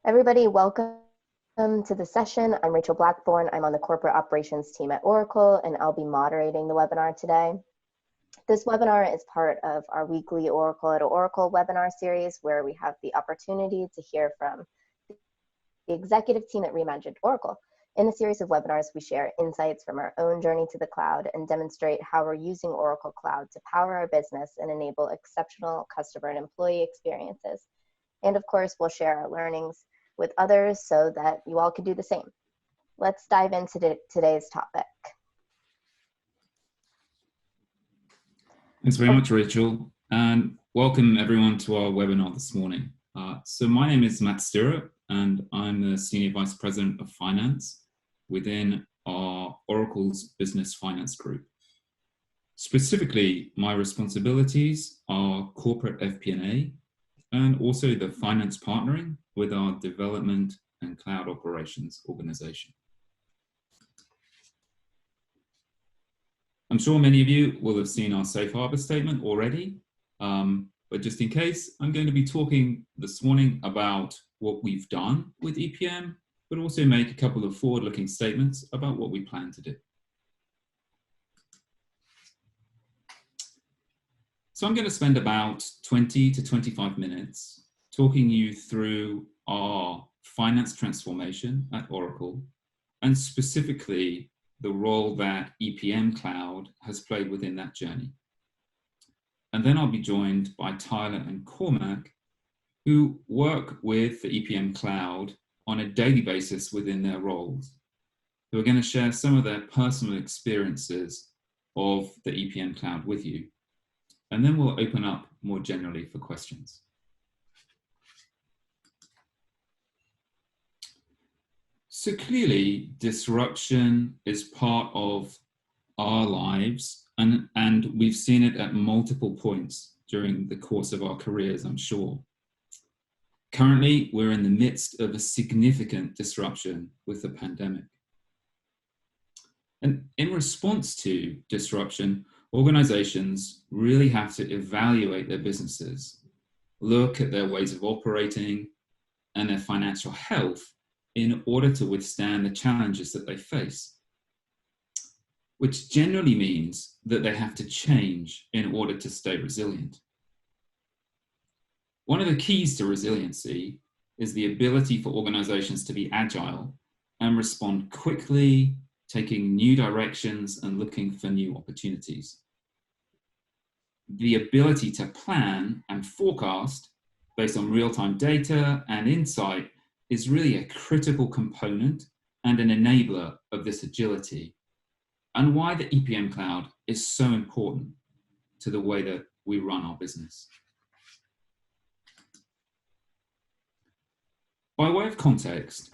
Everybody, welcome to the session. I'm Rachel Blackthorne. I'm on the corporate operations team at Oracle, and I'll be moderating the webinar today. This webinar is part of our weekly Oracle at Oracle webinar series, where we have the opportunity to hear from the executive team at Reimagined Oracle. In the series of webinars, we share insights from our own journey to the cloud and demonstrate how we're using Oracle Cloud to power our business and enable exceptional customer and employee experiences. And of course, we'll share our learnings with others so that you all can do the same. Let's dive into today's topic. Thanks very much, Rachel, and welcome everyone to our webinar this morning. So my name is Matt Stirrup, and I'm the Senior Vice President of Finance within our Oracle's Business Finance Group. Specifically, my responsibilities are corporate FP&A and also the finance partnering with our development and cloud operations organization. I'm sure many of you will have seen our safe harbor statement already, but just in case, I'm going to be talking this morning about what we've done with EPM, but also make a couple of forward-looking statements about what we plan to do. So I'm going to spend about 20 to 25 minutes talking you through our finance transformation at Oracle, and specifically the role that EPM Cloud has played within that journey. And then I'll be joined by Tyler and Cormac, who work with the EPM Cloud on a daily basis within their roles, who are going to share some of their personal experiences of the EPM Cloud with you. And then we'll open up more generally for questions. So clearly, disruption is part of our lives, and we've seen it at multiple points during the course of our careers, I'm sure. Currently, we're in the midst of a significant disruption with the pandemic. And in response to disruption, organizations really have to evaluate their businesses, look at their ways of operating and their financial health in order to withstand the challenges that they face, which generally means that they have to change in order to stay resilient. One of the keys to resiliency is the ability for organizations to be agile and respond quickly, taking new directions and looking for new opportunities. The ability to plan and forecast based on real-time data and insight is really a critical component and an enabler of this agility, and why the EPM Cloud is so important to the way that we run our business. By way of context,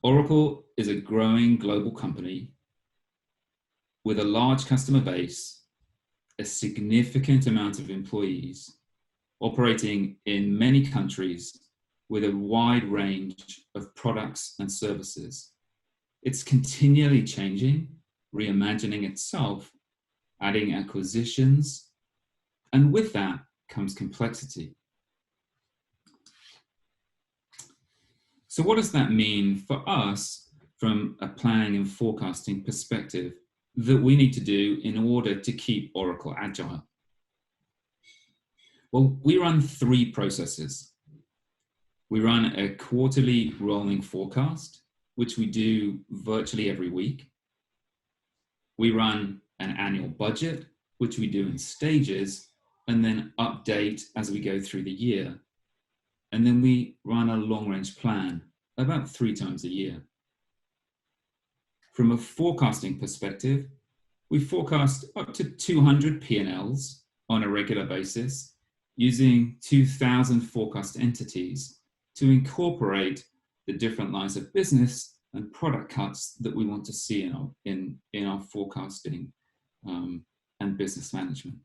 Oracle is a growing global company with a large customer base, a significant amount of employees, operating in many countries with a wide range of products and services. It's continually changing, reimagining itself, adding acquisitions, and with that comes complexity. So what does that mean for us from a planning and forecasting perspective that we need to do in order to keep Oracle agile? Well, we run three processes. We run a quarterly rolling forecast, which we do virtually every week. We run an annual budget, which we do in stages, and then update as we go through the year. And then we run a long-range plan about 3 times a year. From a forecasting perspective, we forecast up to 200 P&Ls on a regular basis, using 2,000 forecast entities to incorporate the different lines of business and product cuts that we want to see in our forecasting and business management.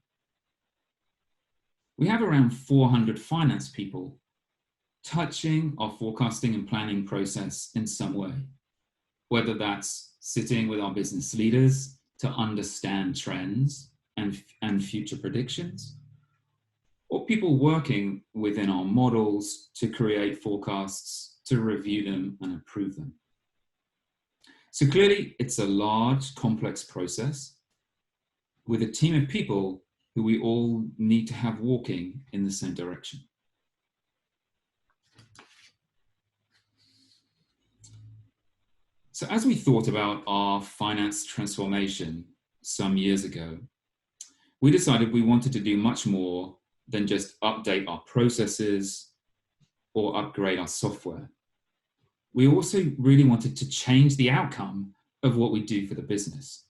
We have around 400 finance people touching our forecasting and planning process in some way, whether that's sitting with our business leaders to understand trends and future predictions, or people working within our models to create forecasts to review them and approve them. So clearly, it's a large, complex process with a team of people who we all need to have walking in the same direction. So as we thought about our finance transformation some years ago, we decided we wanted to do much more than just update our processes or upgrade our software. We also really wanted to change the outcome of what we do for the business.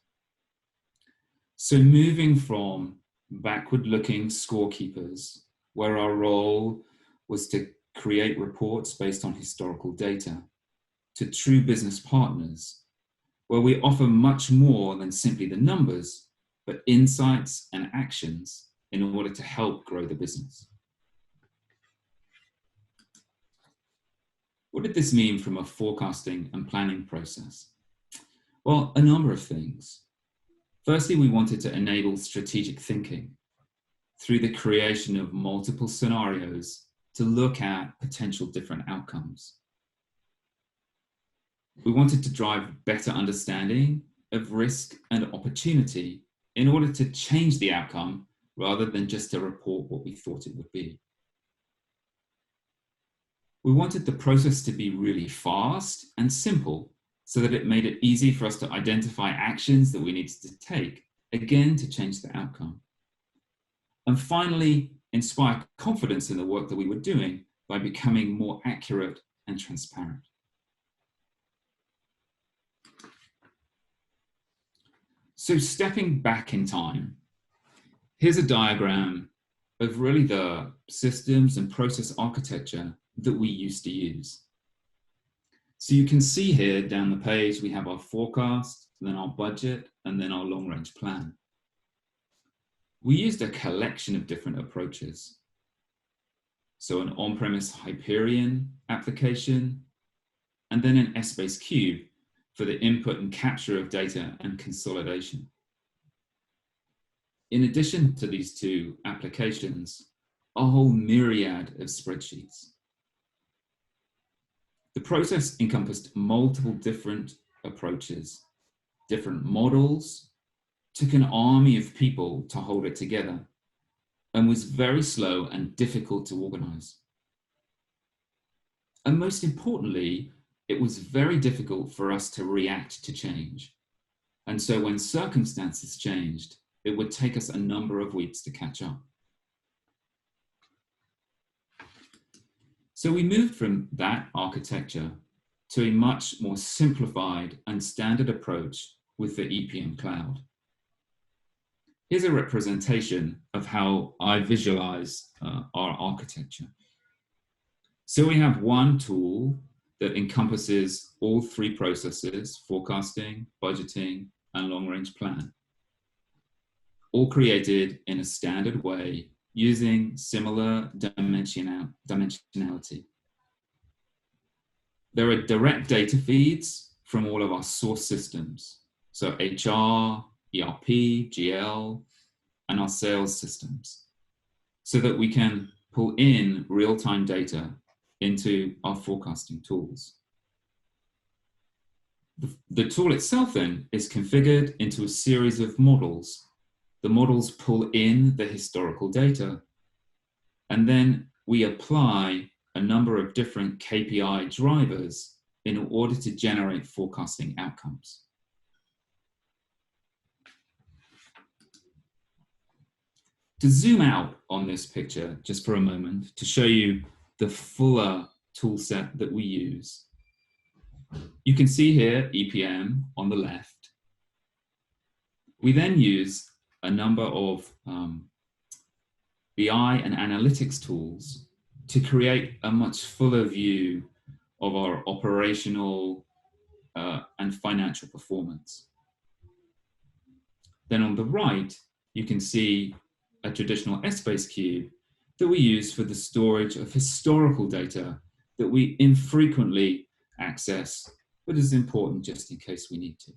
So moving from backward-looking scorekeepers, where our role was to create reports based on historical data, to true business partners, where we offer much more than simply the numbers, but insights and actions in order to help grow the business. What did this mean from a forecasting and planning process? Well, a number of things. Firstly, we wanted to enable strategic thinking through the creation of multiple scenarios to look at potential different outcomes. We wanted to drive better understanding of risk and opportunity in order to change the outcome rather than just to report what we thought it would be. We wanted the process to be really fast and simple so that it made it easy for us to identify actions that we needed to take, again, to change the outcome. And finally, inspire confidence in the work that we were doing by becoming more accurate and transparent. So stepping back in time, here's a diagram of really the systems and process architecture that we used to use. So you can see here down the page, we have our forecast, then our budget, and then our long-range plan. We used a collection of different approaches. So an on-premise Hyperion application, and then an Essbase Cube for the input and capture of data and consolidation. In addition to these two applications, a whole myriad of spreadsheets. The process encompassed multiple different approaches, different models, took an army of people to hold it together, and was very slow and difficult to organize. And most importantly, it was very difficult for us to react to change. And so when circumstances changed, it would take us a number of weeks to catch up. So we moved from that architecture to a much more simplified and standard approach with the EPM cloud. Here's a representation of how I visualize our architecture. So we have one tool that encompasses all three processes: forecasting, budgeting, and long-range plan, all created in a standard way using similar dimensionality. There are direct data feeds from all of our source systems, so HR, ERP, GL, and our sales systems, so that we can pull in real-time data into our forecasting tools. The tool itself then is configured into a series of models. The models pull in the historical data, and then we apply a number of different KPI drivers in order to generate forecasting outcomes. To zoom out on this picture just for a moment to show you the fuller tool set that we use, you can see here EPM on the left. We then use a number of BI and analytics tools to create a much fuller view of our operational and financial performance. Then on the right, you can see a traditional Essbase Cube that we use for the storage of historical data that we infrequently access, but is important just in case we need to.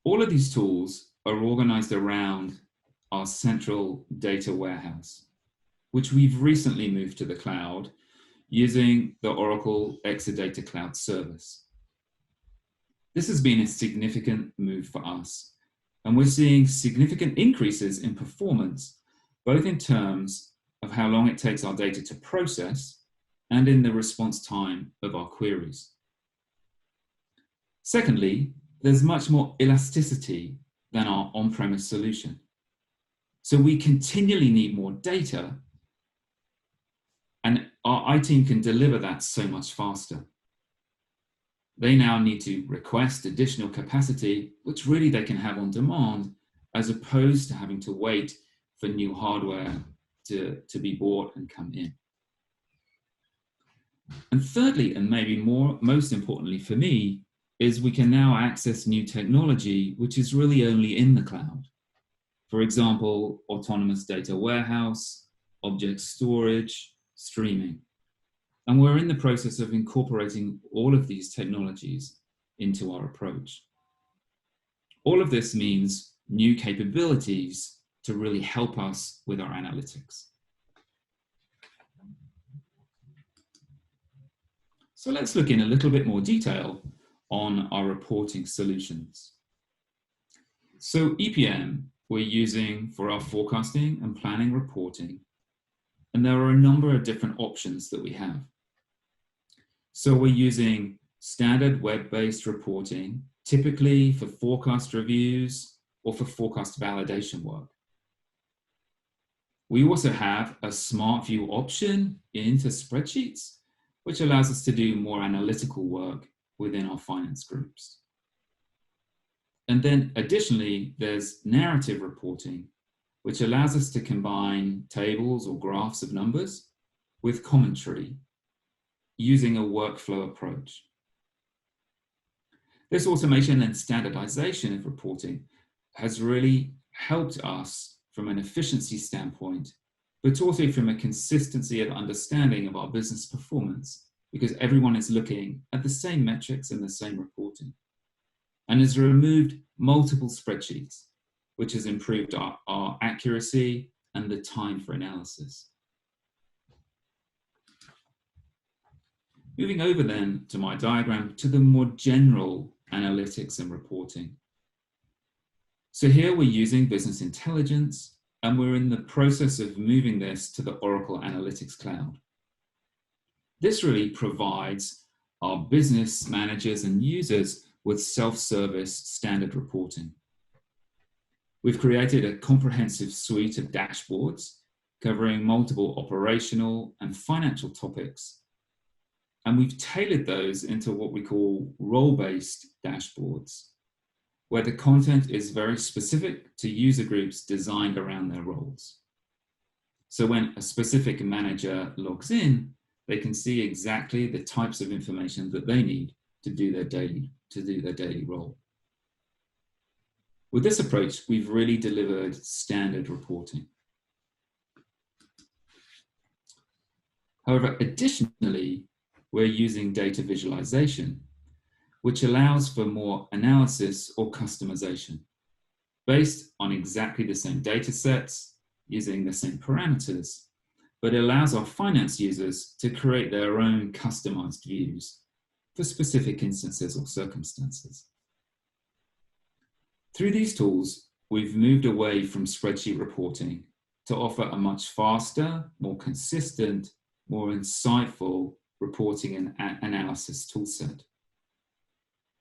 All of these tools are organized around our central data warehouse, which we've recently moved to the cloud using the Oracle Exadata Cloud service. This has been a significant move for us, and we're seeing significant increases in performance, both in terms of how long it takes our data to process and in the response time of our queries. Secondly, there's much more elasticity than our on-premise solution. So we continually need more data, and our IT team can deliver that so much faster. They now need to request additional capacity, which really they can have on demand, as opposed to having to wait for new hardware to be bought and come in. And thirdly, and maybe most importantly for me, is we can now access new technology, which is really only in the cloud. For example, autonomous data warehouse, object storage, streaming. And we're in the process of incorporating all of these technologies into our approach. All of this means new capabilities to really help us with our analytics. So let's look in a little bit more detail on our reporting solutions. So EPM we're using for our forecasting and planning reporting, and there are a number of different options that we have. So we're using standard web-based reporting, typically for forecast reviews or for forecast validation work. We also have a smart view option into spreadsheets, which allows us to do more analytical work within our finance groups. And then additionally, there's narrative reporting, which allows us to combine tables or graphs of numbers with commentary using a workflow approach. This automation and standardization of reporting has really helped us from an efficiency standpoint, but also from a consistency of understanding of our business performance, because everyone is looking at the same metrics and the same reporting, and has removed multiple spreadsheets, which has improved our accuracy and the time for analysis. Moving over then to my diagram to the more general analytics and reporting. So here we're using business intelligence, and we're in the process of moving this to the Oracle Analytics Cloud. This really provides our business managers and users with self-service standard reporting. We've created a comprehensive suite of dashboards covering multiple operational and financial topics, and we've tailored those into what we call role-based dashboards, where the content is very specific to user groups designed around their roles. So when a specific manager logs in, they can see exactly the types of information that they need to do their daily role. With this approach, we've really delivered standard reporting. However, additionally, we're using data visualization, which allows for more analysis or customization based on exactly the same data sets, using the same parameters, but allows our finance users to create their own customized views for specific instances or circumstances. Through these tools, we've moved away from spreadsheet reporting to offer a much faster, more consistent, more insightful reporting and analysis toolset,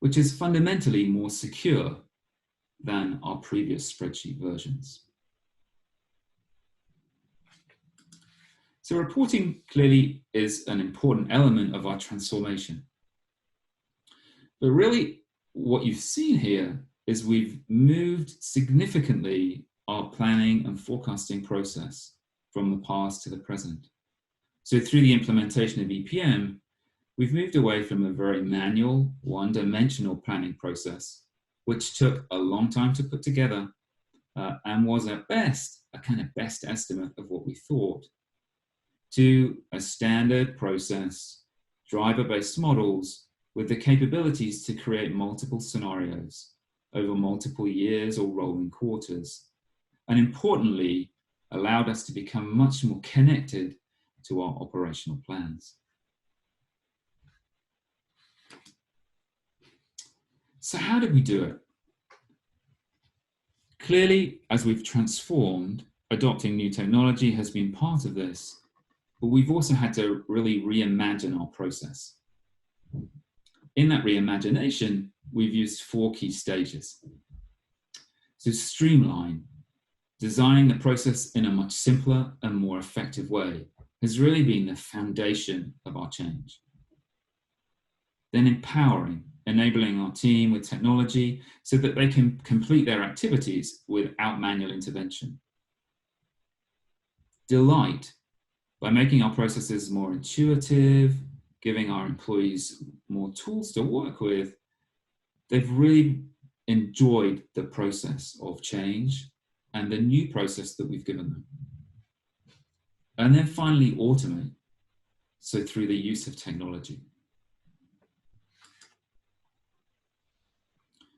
which is fundamentally more secure than our previous spreadsheet versions. So reporting clearly is an important element of our transformation. But really, what you've seen here is we've moved significantly our planning and forecasting process from the past to the present. So through the implementation of EPM, we've moved away from a very manual, one-dimensional planning process, which took a long time to put together and was at best a kind of best estimate of what we thought, to a standard process, driver-based models with the capabilities to create multiple scenarios over multiple years or rolling quarters, and importantly, allowed us to become much more connected to our operational plans. So how did we do it? Clearly, as we've transformed, adopting new technology has been part of this, but we've also had to really reimagine our process. In that reimagination, we've used 4 key stages. So streamline, designing the process in a much simpler and more effective way, has really been the foundation of our change. Then empowering, enabling our team with technology so that they can complete their activities without manual intervention. Delight, by making our processes more intuitive, giving our employees more tools to work with, they've really enjoyed the process of change and the new process that we've given them. And then finally, automate, so through the use of technology.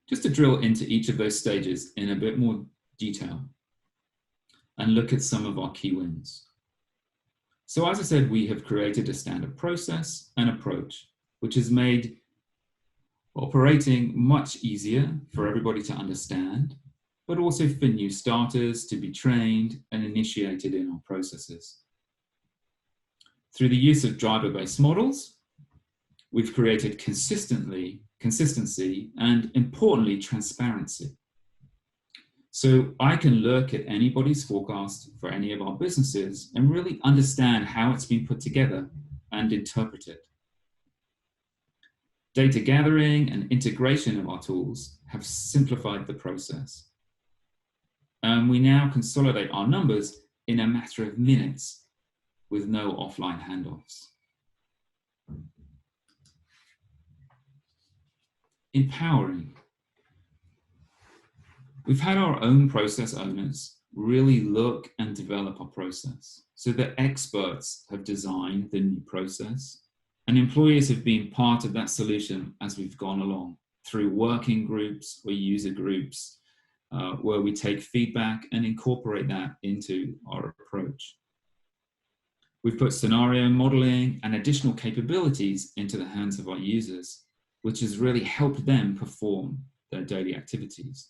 Just to drill into each of those stages in a bit more detail and look at some of our key wins. So as I said, we have created a standard process and approach, which has made operating much easier for everybody to understand, but also for new starters to be trained and initiated in our processes. Through the use of driver-based models, we've created consistency, and importantly, transparency. So I can look at anybody's forecast for any of our businesses and really understand how it's been put together and interpret it. Data gathering and integration of our tools have simplified the process. And we now consolidate our numbers in a matter of minutes with no offline handoffs. Empowering. We've had our own process owners really look and develop our process so that experts have designed the new process and employees have been part of that solution as we've gone along through working groups or user groups where we take feedback and incorporate that into our approach. We've put scenario modeling and additional capabilities into the hands of our users, which has really helped them perform their daily activities.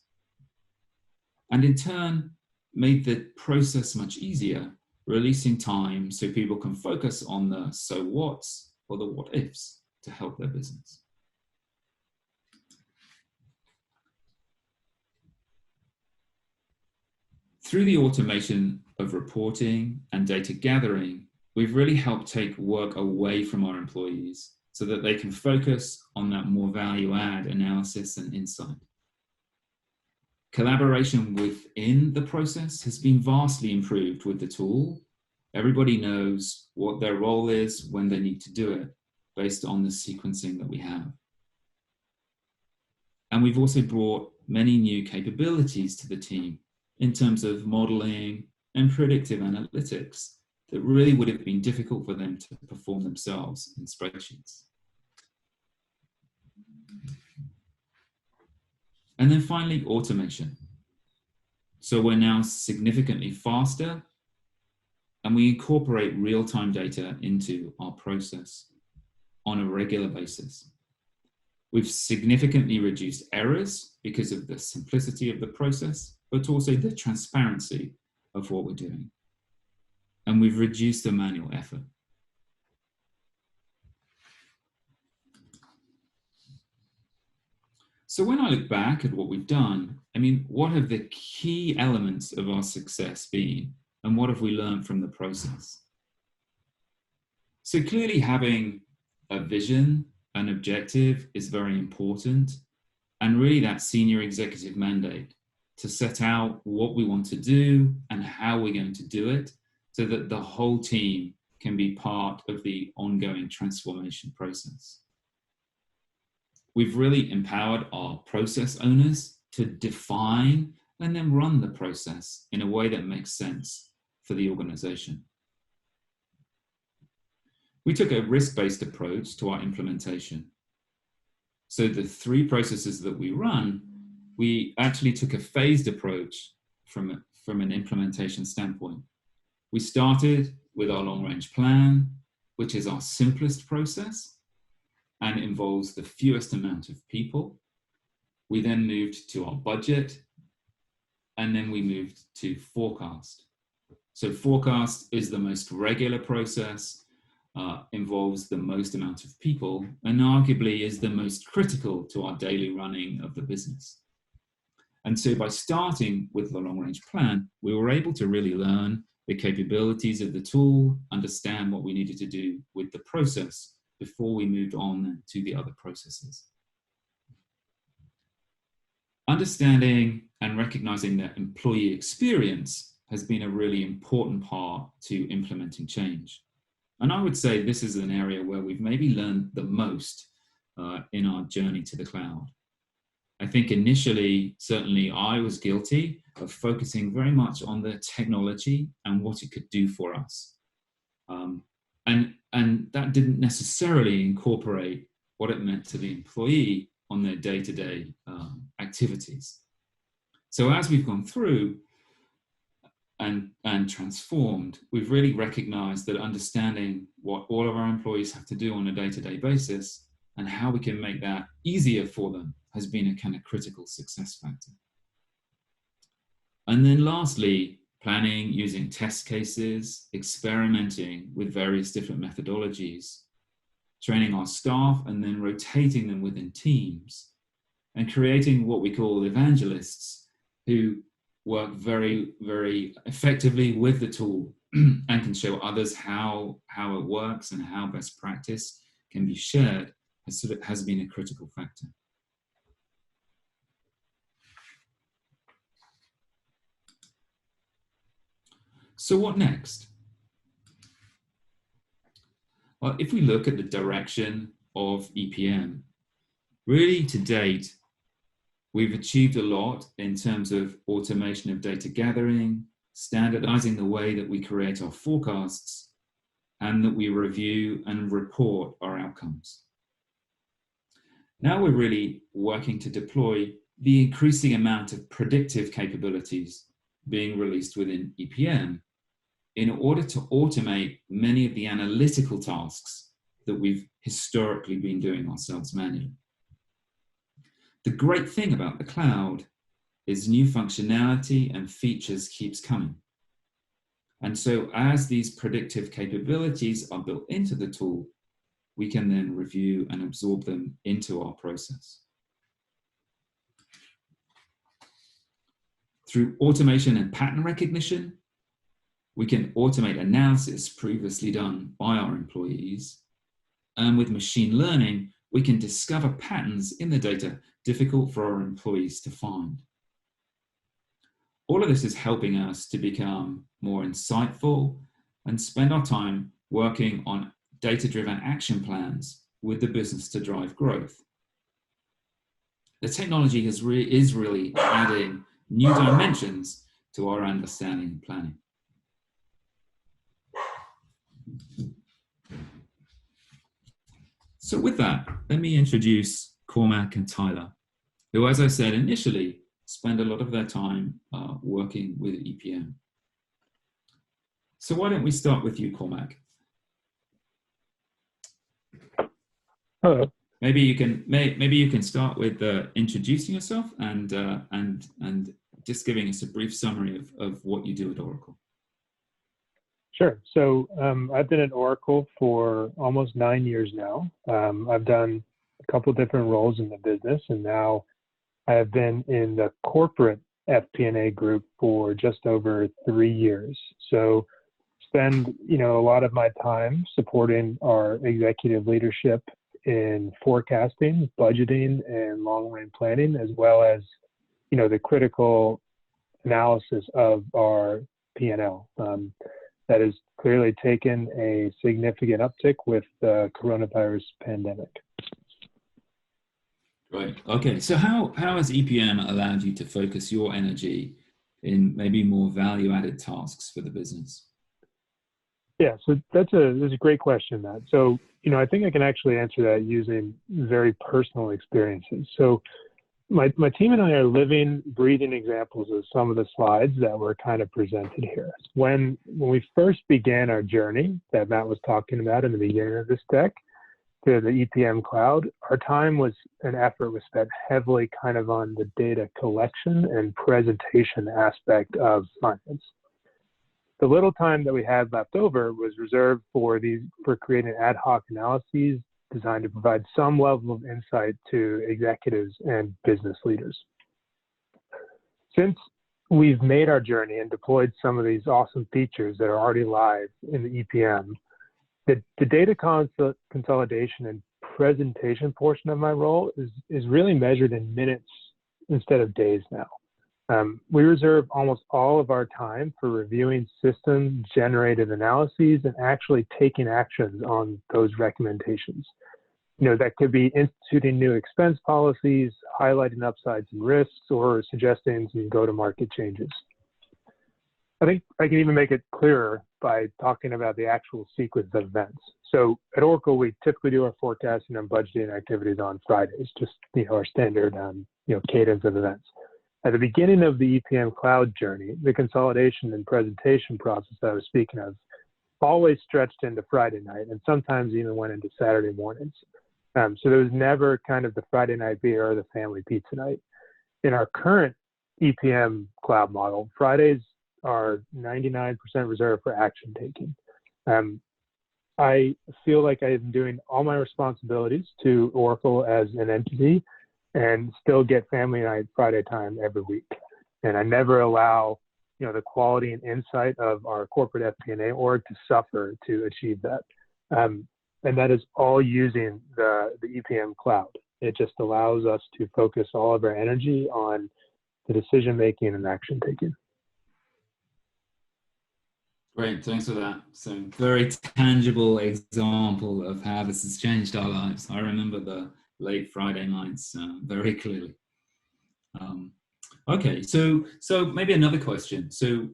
And in turn, made the process much easier, releasing time so people can focus on the so whats or the what ifs to help their business. Through the automation of reporting and data gathering, we've really helped take work away from our employees so that they can focus on that more value-add analysis and insight. Collaboration within the process has been vastly improved with the tool. Everybody knows what their role is when they need to do it based on the sequencing that we have. And we've also brought many new capabilities to the team in terms of modeling and predictive analytics that really would have been difficult for them to perform themselves in spreadsheets. And then finally, automation. So we're now significantly faster and we incorporate real-time data into our process on a regular basis. We've significantly reduced errors because of the simplicity of the process, but also the transparency of what we're doing. And we've reduced the manual effort. So when I look back at what we've done, I mean, what have the key elements of our success been? And what have we learned from the process? So clearly having a vision, an objective is very important. And really that senior executive mandate to set out what we want to do and how we're going to do it so that the whole team can be part of the ongoing transformation process. We've really empowered our process owners to define and then run the process in a way that makes sense for the organization. We took a risk-based approach to our implementation. So the 3 processes that we run, we actually took a phased approach from an implementation standpoint. We started with our long-range plan, which is our simplest process and involves the fewest amount of people. We then moved to our budget, and then we moved to forecast. So forecast is the most regular process, involves the most amount of people, and arguably is the most critical to our daily running of the business. And so by starting with the long-range plan, we were able to really learn the capabilities of the tool, understand what we needed to do with the process before we moved on to the other processes. Understanding and recognizing that employee experience has been a really important part to implementing change. And I would say this is an area where we've maybe learned the most in our journey to the cloud. I think initially, certainly I was guilty of focusing very much on the technology and what it could do for us. And that didn't necessarily incorporate what it meant to the employee on their day-to-day activities. So as we've gone through and transformed, we've really recognized that understanding what all of our employees have to do on a day-to-day basis and how we can make that easier for them has been a kind of critical success factor. And then lastly, planning using test cases, experimenting with various different methodologies, training our staff and then rotating them within teams, and creating what we call evangelists who work very, very effectively with the tool and can show others how it works and how best practice can be shared has been a critical factor. So what next? Well, if we look at the direction of EPM, really to date, we've achieved a lot in terms of automation of data gathering, standardizing the way that we create our forecasts, and that we review and report our outcomes. Now we're really working to deploy the increasing amount of predictive capabilities being released within EPM in order to automate many of the analytical tasks that we've historically been doing ourselves manually. The great thing about the cloud is new functionality and features keeps coming. And so as these predictive capabilities are built into the tool, we can then review and absorb them into our process. Through automation and pattern recognition, we can automate analysis previously done by our employees. And with machine learning, we can discover patterns in the data difficult for our employees to find. All of this is helping us to become more insightful and spend our time working on data-driven action plans with the business to drive growth. The technology is really adding new dimensions to our understanding and planning. So with that, let me introduce Cormac and Tyler, who, as I said initially, spend a lot of their time working with EPM. So why don't we start with you, Cormac? Hello. Maybe you can start with introducing yourself and just giving us a brief summary of what you do at Oracle. Sure. So I've been at Oracle for almost 9 years now. I've done a couple of different roles in the business, and now I have been in the corporate FP&A group for just over 3 years. So spend a lot of my time supporting our executive leadership in forecasting, budgeting, and long-range planning, as well as the critical analysis of our P&L. That has clearly taken a significant uptick with the coronavirus pandemic. Right. Okay. So how has EPM allowed you to focus your energy in maybe more value-added tasks for the business? Yeah, so that's a great question, Matt. So, I think I can actually answer that using very personal experiences. So my team and I are living, breathing examples of some of the slides that were kind of presented here. When we first began our journey that Matt was talking about in the beginning of this deck, to the EPM cloud, our time was an effort was spent heavily kind of on the data collection and presentation aspect of finance. The little time that we had left over was reserved for creating ad hoc analyses designed to provide some level of insight to executives and business leaders. Since we've made our journey and deployed some of these awesome features that are already live in the EPM, the data consolidation and presentation portion of my role is really measured in minutes instead of days now. We reserve almost all of our time for reviewing system-generated analyses and actually taking actions on those recommendations. That could be instituting new expense policies, highlighting upsides and risks, or suggesting some go-to-market changes. I think I can even make it clearer by talking about the actual sequence of events. So at Oracle, we typically do our forecasting and budgeting activities on Fridays, just our standard cadence of events. At the beginning of the EPM cloud journey, the consolidation and presentation process that I was speaking of always stretched into Friday night and sometimes even went into Saturday mornings. So there was never kind of the Friday night beer or the family pizza night. In our current EPM cloud model, Fridays are 99% reserved for action taking. I feel like I am doing all my responsibilities to Oracle as an entity and still get family night Friday time every week. And I never allow the quality and insight of our corporate FP&A org to suffer to achieve that. And that is all using the EPM cloud. It just allows us to focus all of our energy on the decision making and action taking. Great, thanks for that. So very tangible example of how this has changed our lives. I remember the late Friday nights very clearly. Okay, so maybe another question. So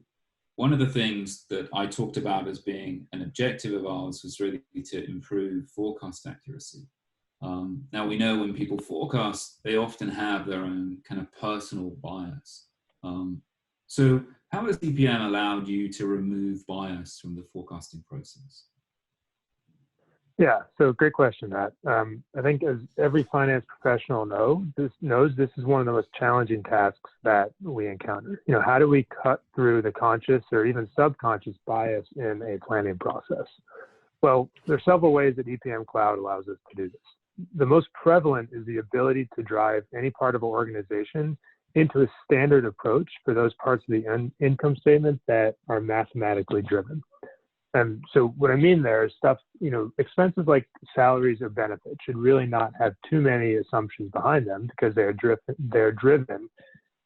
one of the things that I talked about as being an objective of ours was really to improve forecast accuracy. Now we know when people forecast, they often have their own kind of personal bias. So how has EPM allowed you to remove bias from the forecasting process? Yeah, so great question, Matt. I think as every finance professional knows this is one of the most challenging tasks that we encounter. How do we cut through the conscious or even subconscious bias in a planning process? Well, there are several ways that EPM Cloud allows us to do this. The most prevalent is the ability to drive any part of an organization into a standard approach for those parts of the income statement that are mathematically driven. And so what I mean there is stuff, expenses like salaries or benefits should really not have too many assumptions behind them because they're driven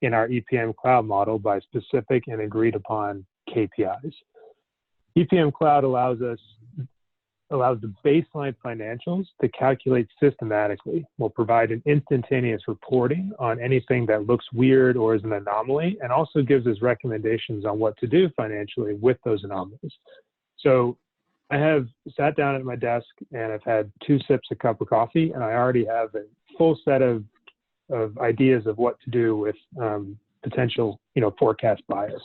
in our EPM cloud model by specific and agreed upon KPIs. EPM cloud allows the baseline financials to calculate systematically. We'll provide an instantaneous reporting on anything that looks weird or is an anomaly, and also gives us recommendations on what to do financially with those anomalies. So I have sat down at my desk and I've had 2 sips of cup of coffee, and I already have a full set of ideas of what to do with potential, forecast bias.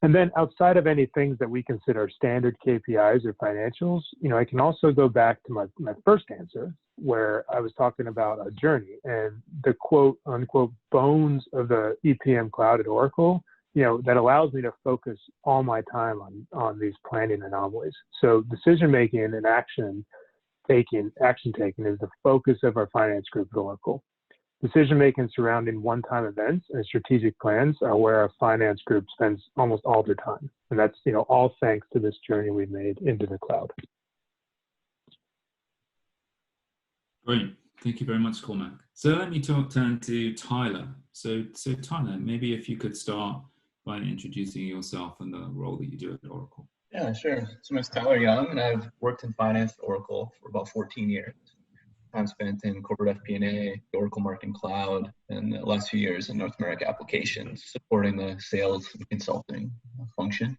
And then outside of any things that we consider standard KPIs or financials, I can also go back to my first answer where I was talking about a journey and the quote unquote bones of the EPM cloud at Oracle, that allows me to focus all my time on these planning anomalies. So decision making and action taking is the focus of our finance group at Oracle. Decision-making surrounding one-time events and strategic plans are where our finance group spends almost all their time. And that's, all thanks to this journey we've made into the cloud. Great. Thank you very much, Cormac. So let me turn to Tyler. So Tyler, maybe if you could start by introducing yourself and the role that you do at Oracle. Yeah, sure. So my name's Tyler Young, and I've worked in finance at Oracle for about 14 years. Time spent in corporate FP&A, the Oracle Marketing Cloud, and the last few years in North America applications, supporting the sales and consulting function.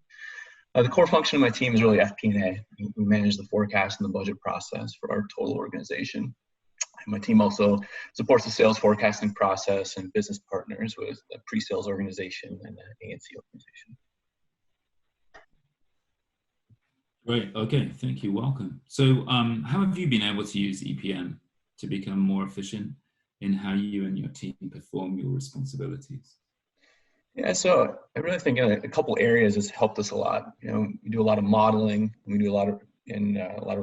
The core function of my team is really FP&A. We manage the forecast and the budget process for our total organization. My team also supports the sales forecasting process and business partners with the pre-sales organization and the ANC organization. Great. Okay. Thank you. Welcome. So, how have you been able to use EPM to become more efficient in how you and your team perform your responsibilities? Yeah, so I really think in a couple areas it's helped us a lot. You know, we do a lot of modeling, we do a lot of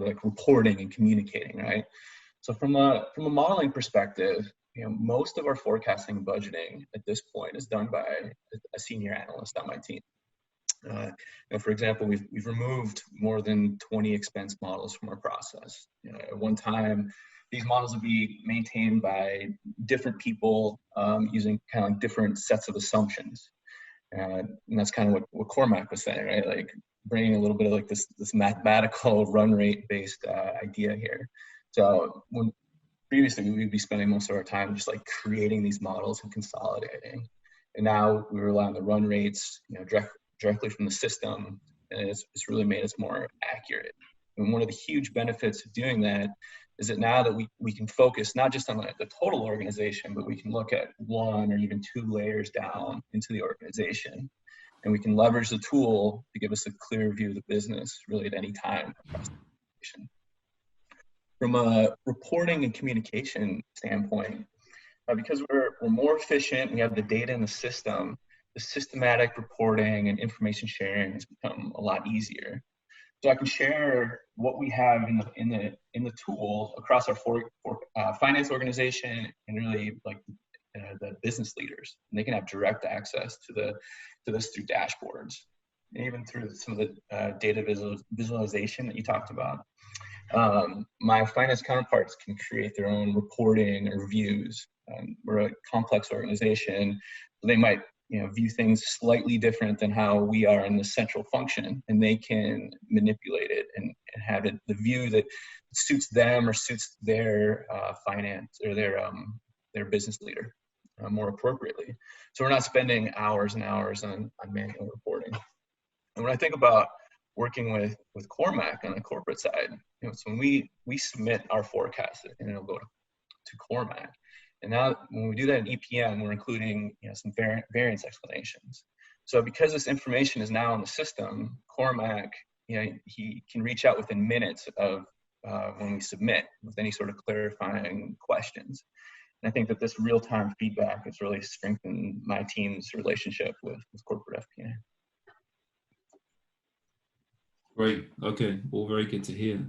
like reporting and communicating, right? So from a modeling perspective, you know, most of our forecasting and budgeting at this point is done by a senior analyst on my team. You know, for example, we've removed more than 20 expense models from our process. You know, at one time, these models would be maintained by different people using kind of like different sets of assumptions. And that's kind of what Cormac was saying, right? Like bringing a little bit of like this mathematical run rate based idea here. So when previously we'd be spending most of our time just like creating these models and consolidating. And now we rely on the run rates, you know, directly from the system, and it's really made us more accurate. And one of the huge benefits of doing that is that now that we can focus not just on the total organization, but we can look at one or even two layers down into the organization. And we can leverage the tool to give us a clear view of the business really at any time across the organization. From a reporting and communication standpoint, because we're more efficient, we have the data in the system, the systematic reporting and information sharing has become a lot easier. So I can share what we have in the tool across our finance organization and really like the business leaders. And they can have direct access to this through dashboards, and even through some of the data visualization that you talked about. My finance counterparts can create their own reporting or views. We're a complex organization, so they might view things slightly different than how we are in the central function, and they can manipulate it and have it the view that suits them or suits their finance or their business leader more appropriately. So we're not spending hours and hours on manual reporting. And when I think about working with Cormac on the corporate side, so when we submit our forecast and it'll go to Cormac. And now when we do that in EPM, we're including some variance explanations. So because this information is now in the system, Cormac, he can reach out within minutes of when we submit with any sort of clarifying questions. And I think that this real-time feedback has really strengthened my team's relationship with corporate FP&A. Great. Okay. All very good to hear.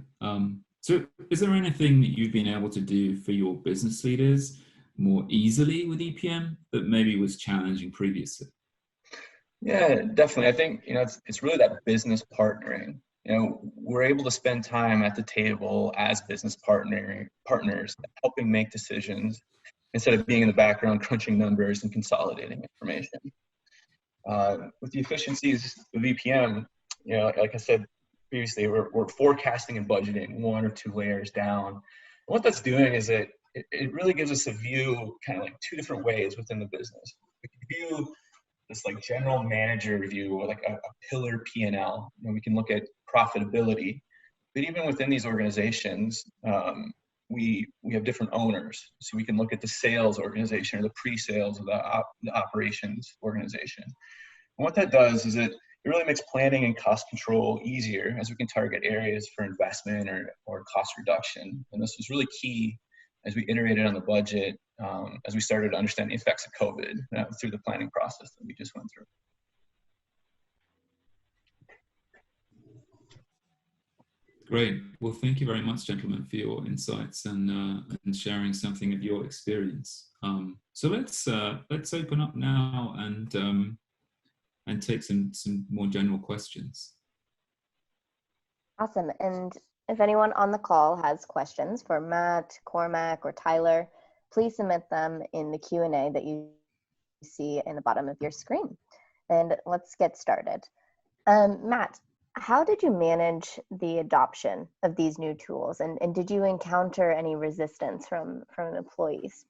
So is there anything that you've been able to do for your business leaders more easily with EPM that maybe was challenging previously? Yeah, definitely. I think, it's really that business partnering. We're able to spend time at the table as business partners, helping make decisions instead of being in the background crunching numbers and consolidating information. With the efficiencies of EPM, like I said previously, we're forecasting and budgeting one or two layers down. And what that's doing is it really gives us a view kind of like two different ways within the business. We can view this like general manager view or like a pillar P&L. We can look at profitability, but even within these organizations, we have different owners. So we can look at the sales organization or the pre-sales of the operations organization. And what that does is it really makes planning and cost control easier as we can target areas for investment or cost reduction. And this was really key as we iterated on the budget, as we started to understand the effects of COVID through the planning process that we just went through. Great. Well, thank you very much, gentlemen, for your insights and sharing something of your experience. So let's open up now and take some more general questions. Awesome. And if anyone on the call has questions for Matt, Cormac, or Tyler, please submit them in the Q&A that you see in the bottom of your screen. And let's get started. Matt, how did you manage the adoption of these new tools? And did you encounter any resistance from employees?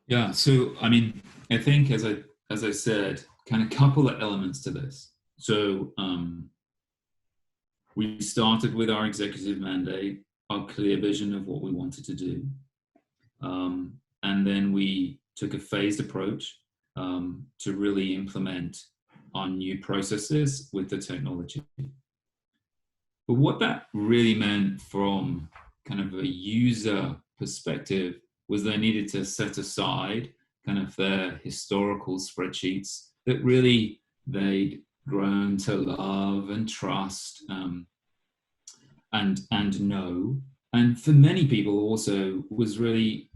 Yeah, so I mean, I think as I said, kind of couple of elements to this. So we started with our executive mandate, our clear vision of what we wanted to do. And then we took a phased approach to really implement our new processes with the technology. But what that really meant from kind of a user perspective was they needed to set aside kind of their historical spreadsheets that really they'd grown to love and trust and know. And for many people also was really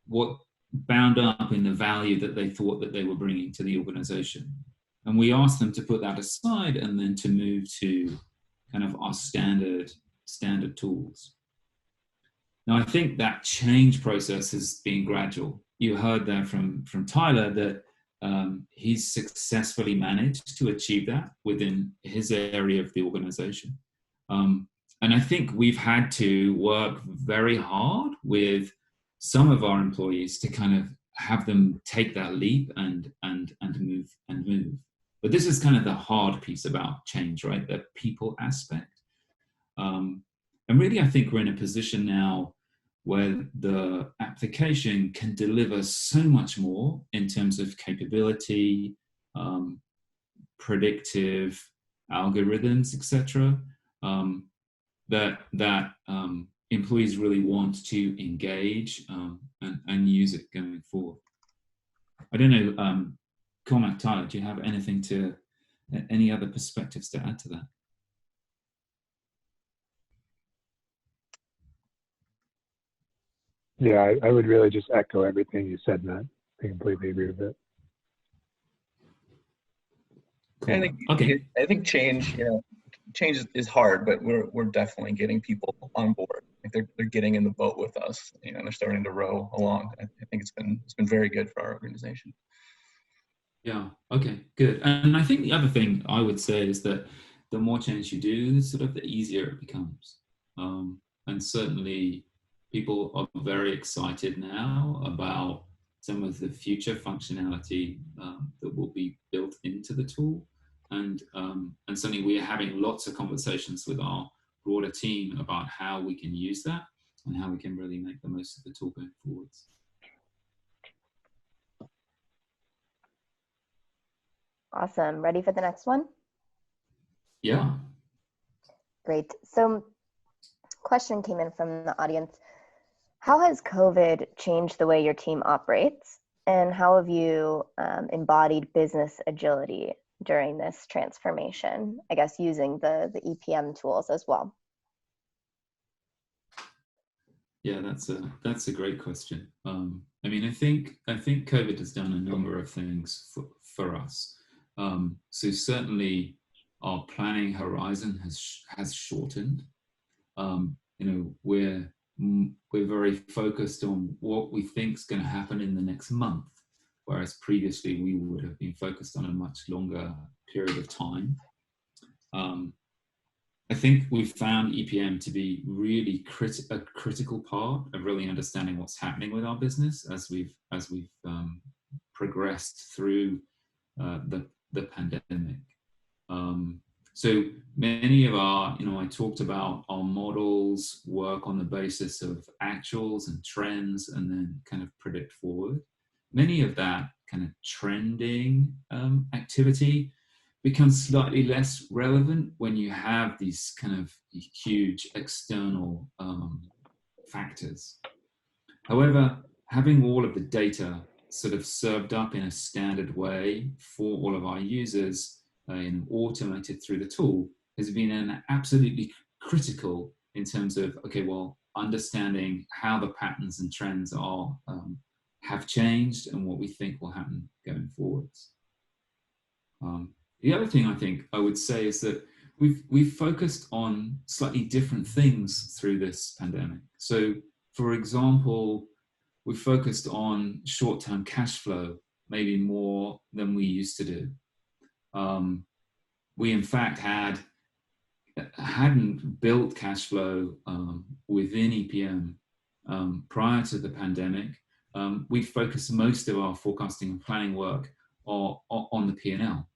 what bound up in the value that they thought that they were bringing to the organization. And we asked them to put that aside and then to move to kind of our standard tools. Now, I think that change process has been gradual. You heard there from Tyler that he's successfully managed to achieve that within his area of the organization. And I think we've had to work very hard with some of our employees to kind of have them take that leap and move. But this is kind of the hard piece about change, right? The people aspect. And really, I think we're in a position now where the application can deliver so much more in terms of capability, predictive algorithms, etc. That employees really want to engage and use it going forward. I don't know, Cormac, Tyler, do you have any other perspectives to add to that? Yeah, I would really just echo everything you said, Matt. I completely agree with it. Cool. Okay. I think change is hard, but we're definitely getting people on board. Like they're getting in the boat with us, and they're starting to row along. I think it's been very good for our organization. Yeah. Okay. Good. And I think the other thing I would say is that the more change you do, sort of the easier it becomes. And certainly, people are very excited now about some of the future functionality that will be built into the tool. And certainly we are having lots of conversations with our broader team about how we can use that and how we can really make the most of the tool going forwards. Awesome. Ready for the next one? Yeah. Great. So question came in from the audience. How has COVID changed the way your team operates? And how have you embodied business agility during this transformation? I guess using the EPM tools as well. Yeah, that's a great question. I mean, I think COVID has done a number of things for us. So certainly, our planning horizon has shortened. We're very focused on what we think is going to happen in the next month, whereas previously we would have been focused on a much longer period of time. I think we've found EPM to be really a critical part of really understanding what's happening with our business as we've progressed through the pandemic. So many of our, I talked about our models work on the basis of actuals and trends and then kind of predict forward. Many of that kind of trending activity becomes slightly less relevant when you have these kind of huge external factors. However, having all of the data sort of served up in a standard way for all of our users and automated through the tool has been an absolutely critical in terms of, okay, well, understanding how the patterns and trends are have changed and what we think will happen going forwards. The other thing I think I would say is that we've focused on slightly different things through this pandemic. So, for example, we focused on short-term cash flow maybe more than we used to do. We in fact hadn't built cash flow within EPM prior to the pandemic. We focused most of our forecasting and planning work on the P&L.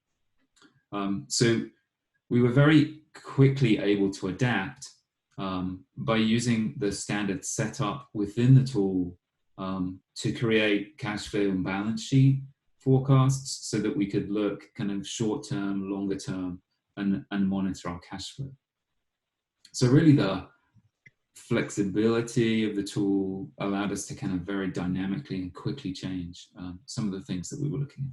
So we were very quickly able to adapt by using the standard setup within the tool to create cash flow and balance sheet forecasts so that we could look kind of short term, longer term, and monitor our cash flow. So really the flexibility of the tool allowed us to kind of very dynamically and quickly change some of the things that we were looking at.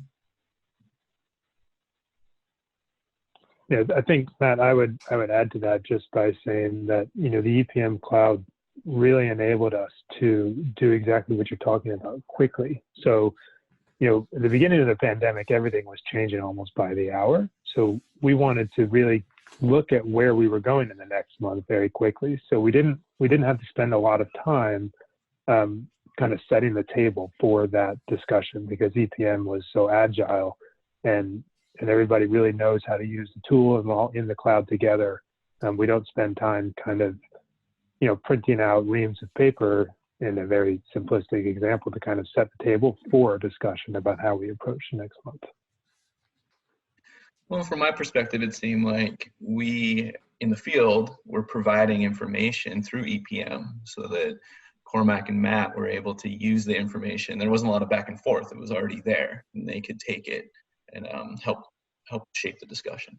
Yeah, I think, Matt, I would add to that just by saying that, you know, the EPM cloud really enabled us to do exactly what you're talking about quickly. So, you know, at the beginning of the pandemic, everything was changing almost by the hour. So we wanted to really look at where we were going in the next month very quickly. So we didn't have to spend a lot of time kind of setting the table for that discussion, because EPM was so agile and everybody really knows how to use the tool and all in the cloud together. We don't spend time kind of, you know, printing out reams of paper in a very simplistic example to kind of set the table for a discussion about how we approach the next month. Well, from my perspective, it seemed like we in the field were providing information through EPM so that Cormac and Matt were able to use the information. There wasn't a lot of back and forth. It was already there, and they could take it and help shape the discussion.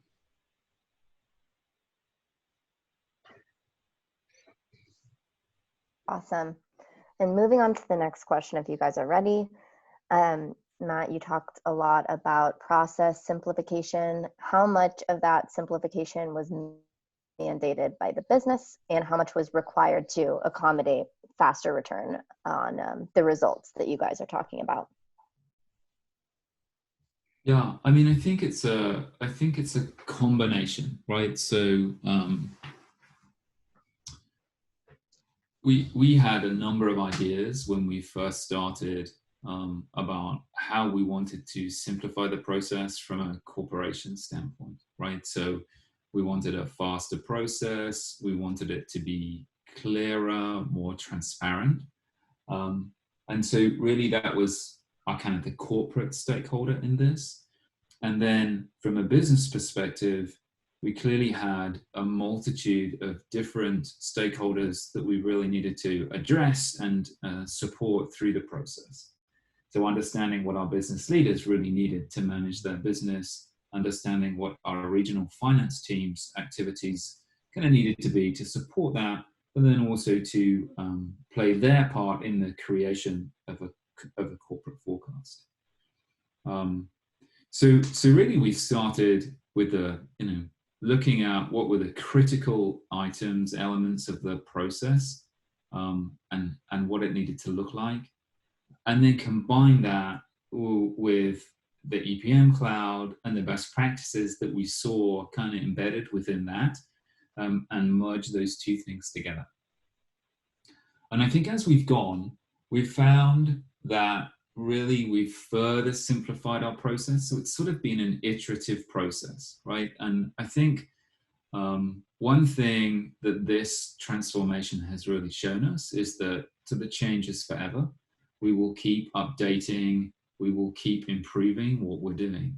Awesome. And moving on to the next question, if you guys are ready. Matt, you talked a lot about process simplification. How much of that simplification was mandated by the business, and how much was required to accommodate faster return on the results that you guys are talking about? Yeah, I mean, I think it's a combination, right? So we had a number of ideas when we first started about how we wanted to simplify the process from a corporation standpoint, right? So we wanted a faster process. We wanted it to be clearer, more transparent. And so really that was our kind of the corporate stakeholder in this. And then from a business perspective, we clearly had a multitude of different stakeholders that we really needed to address and support through the process. So understanding what our business leaders really needed to manage their business, understanding what our regional finance teams' activities kind of needed to be to support that, but then also to play their part in the creation of a corporate forecast. So really we started with looking at what were the critical items, elements of the process, and what it needed to look like, and then combine that with the EPM cloud and the best practices that we saw kind of embedded within that, and merge those two things together. And I think as we've gone, we've found that really we've further simplified our process. So it's sort of been an iterative process, right? And I think one thing that this transformation has really shown us is that the change is forever. We will keep updating, we will keep improving what we're doing.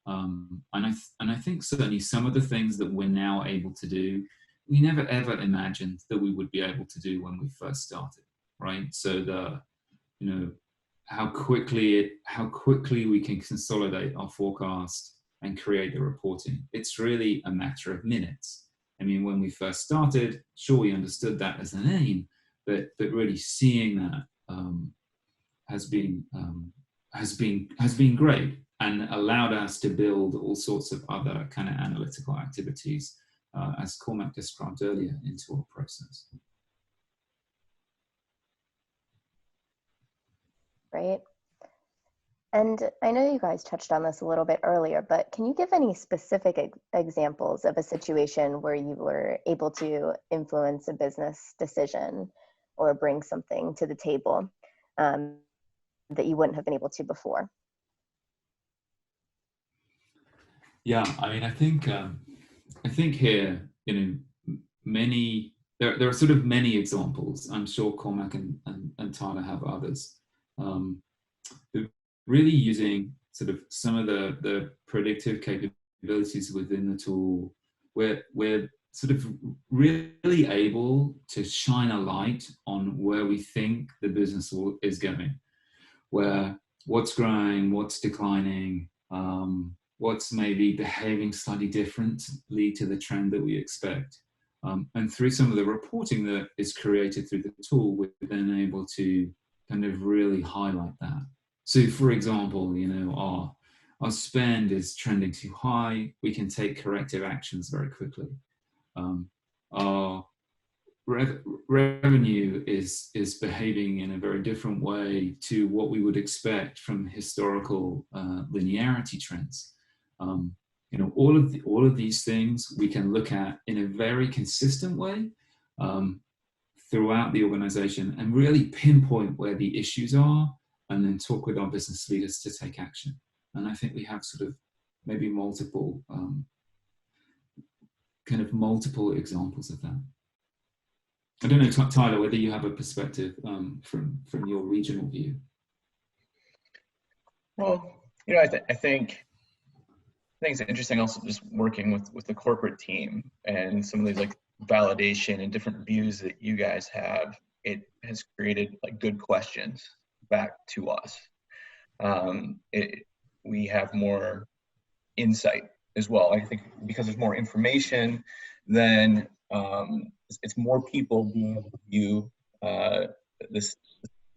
And I think certainly some of the things that we're now able to do, we never ever imagined that we would be able to do when we first started, right? So how quickly we can consolidate our forecast and create the reporting. It's really a matter of minutes. I mean, when we first started, sure, we understood that as an aim, but really seeing that has been great and allowed us to build all sorts of other kind of analytical activities, as Cormac described earlier, into our process. Great. And I know you guys touched on this a little bit earlier, but can you give any specific examples of a situation where you were able to influence a business decision or bring something to the table that you wouldn't have been able to before? Yeah, I mean, I think here, there are sort of many examples. I'm sure Cormac and Tyler have others. Really using sort of some of the predictive capabilities within the tool, we're sort of really able to shine a light on where we think the business is going, where what's growing, what's declining, what's maybe behaving slightly differently to the trend that we expect. And through some of the reporting that is created through the tool, we're then able to kind of really highlight that. So for example, you know, our spend is trending too high, we can take corrective actions very quickly. Our revenue is behaving in a very different way to what we would expect from historical linearity trends. You know, all of these things we can look at in a very consistent way throughout the organization and really pinpoint where the issues are, and then talk with our business leaders to take action. And I think we have sort of maybe multiple multiple examples of that. I don't know, Tyler, whether you have a perspective from your regional view. Well, you know, I think it's interesting also just working with the corporate team and some of these like validation and different views that you guys have. It has created like good questions back to us. We have more insight as well. I think because there's more information, then it's more people being able to view this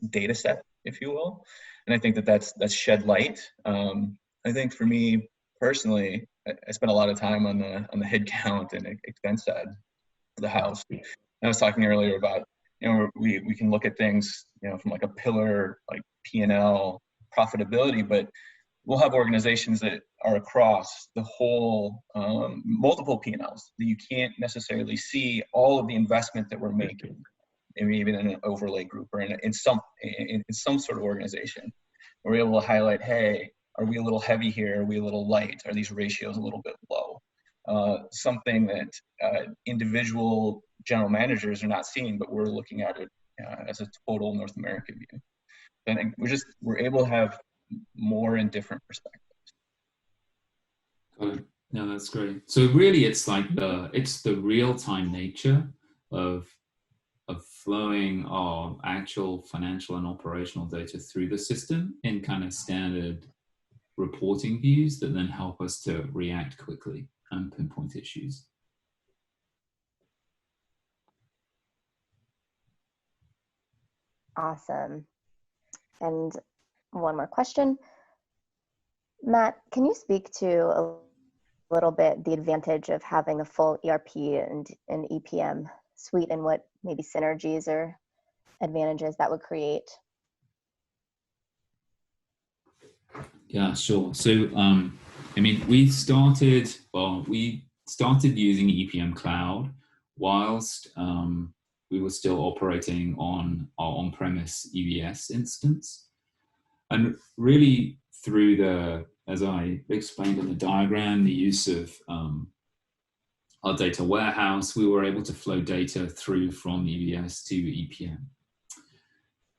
data set, if you will. And I think that's shed light. I think for me personally, I spent a lot of time on the head count and expense side of the house. And I was talking earlier about, you know, we can look at things, you know, from like a pillar, like P&L profitability, but we'll have organizations that are across the whole multiple P&Ls that you can't necessarily see all of the investment that we're making, maybe even in an overlay group or in some sort of organization. We're able to highlight, hey, are we a little heavy here? Are we a little light? Are these ratios a little bit low? Something that individual general managers are not seeing, but we're looking at it as a total North American view. And we're able to have more and different perspectives. Got it. No, that's great. So really, it's like the real-time nature of flowing our actual financial and operational data through the system in kind of standard reporting views that then help us to react quickly and pinpoint issues. Awesome. And one more question. Matt, can you speak to a little bit the advantage of having a full ERP and an EPM suite and what maybe synergies or advantages that would create? Yeah, sure. So, I mean, we started using EPM Cloud whilst we were still operating on our on-premise EBS instance. And really through as I explained in the diagram, the use of our data warehouse, we were able to flow data through from EBS to EPM.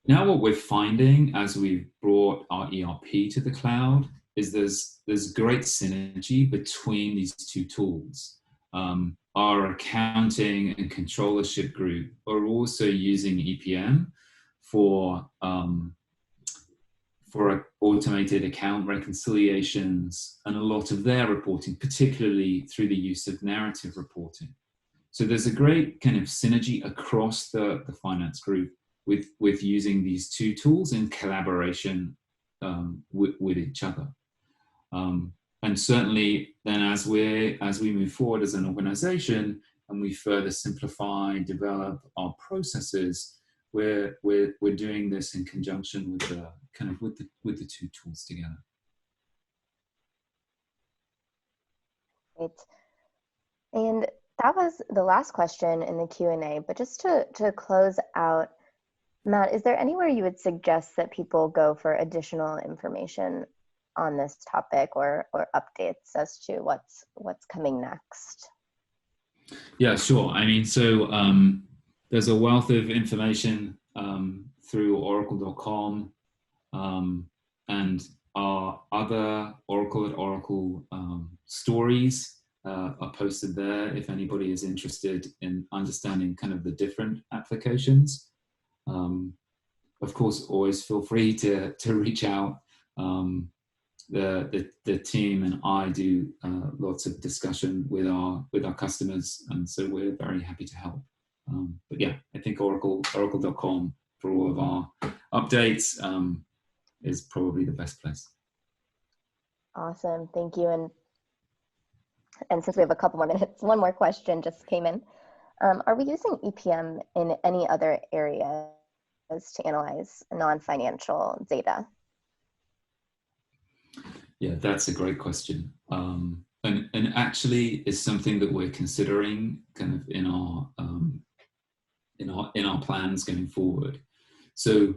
Now what we're finding as we've brought our ERP to the cloud is there's great synergy between these two tools. Our accounting and controllership group are also using EPM for automated account reconciliations and a lot of their reporting, particularly through the use of narrative reporting. So there's a great kind of synergy across the finance group with using these two tools in collaboration with each other. And certainly then as we move forward as an organization and we further simplify, develop our processes, we're doing this in conjunction with the two tools together. Great. And that was the last question in the Q&A, but just to close out, Matt, is there anywhere you would suggest that people go for additional information on this topic or updates as to what's coming next? Yeah, sure. I mean, so there's a wealth of information through oracle.com and our other Oracle stories are posted there if anybody is interested in understanding kind of the different applications. Of course, always feel free to reach out The team and I do lots of discussion with our customers, and so we're very happy to help. But yeah, I think oracle.com for all of our updates is probably the best place. Awesome, thank you. And since we have a couple more minutes, one more question just came in. Are we using EPM in any other areas to analyze non-financial data? Yeah, that's a great question. And actually is something that we're considering kind of in our plans going forward. So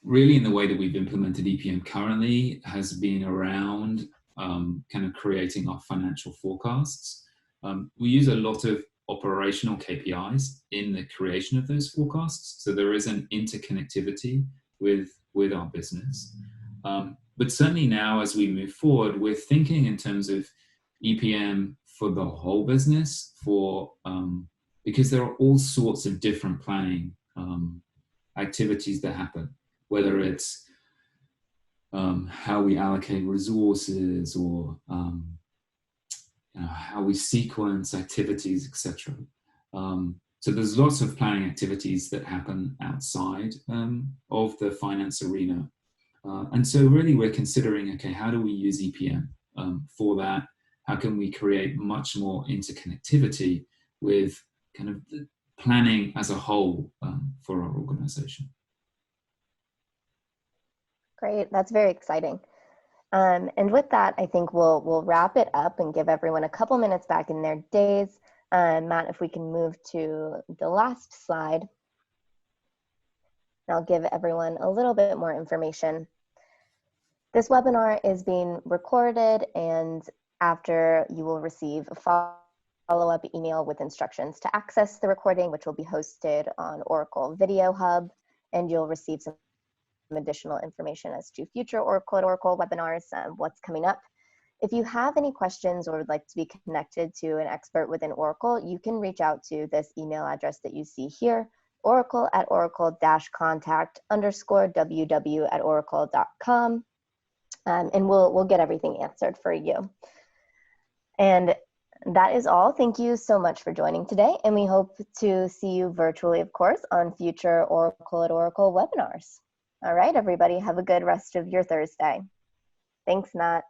really in the way that we've implemented EPM currently has been around kind of creating our financial forecasts. We use a lot of operational KPIs in the creation of those forecasts. So there is an interconnectivity with our business. But certainly now as we move forward, we're thinking in terms of EPM for the whole business because there are all sorts of different planning activities that happen, whether it's how we allocate resources or how we sequence activities, etc. So there's lots of planning activities that happen outside of the finance arena. And so really we're considering, okay, how do we use EPM for that? How can we create much more interconnectivity with kind of the planning as a whole for our organization? Great, that's very exciting. And with that, I think we'll wrap it up and give everyone a couple minutes back in their days. Matt, if we can move to the last slide. I'll give everyone a little bit more information. This webinar is being recorded, and after you will receive a follow-up email with instructions to access the recording, which will be hosted on Oracle Video Hub, and you'll receive some additional information as to future Oracle webinars, what's coming up. If you have any questions or would like to be connected to an expert within Oracle, you can reach out to this email address that you see here, oracle@oracle-contact_ww@oracle.com, and we'll get everything answered for you. And that is all. Thank you so much for joining today, and we hope to see you virtually, of course, on future Oracle webinars. All right, everybody, have a good rest of your Thursday. Thanks, Matt.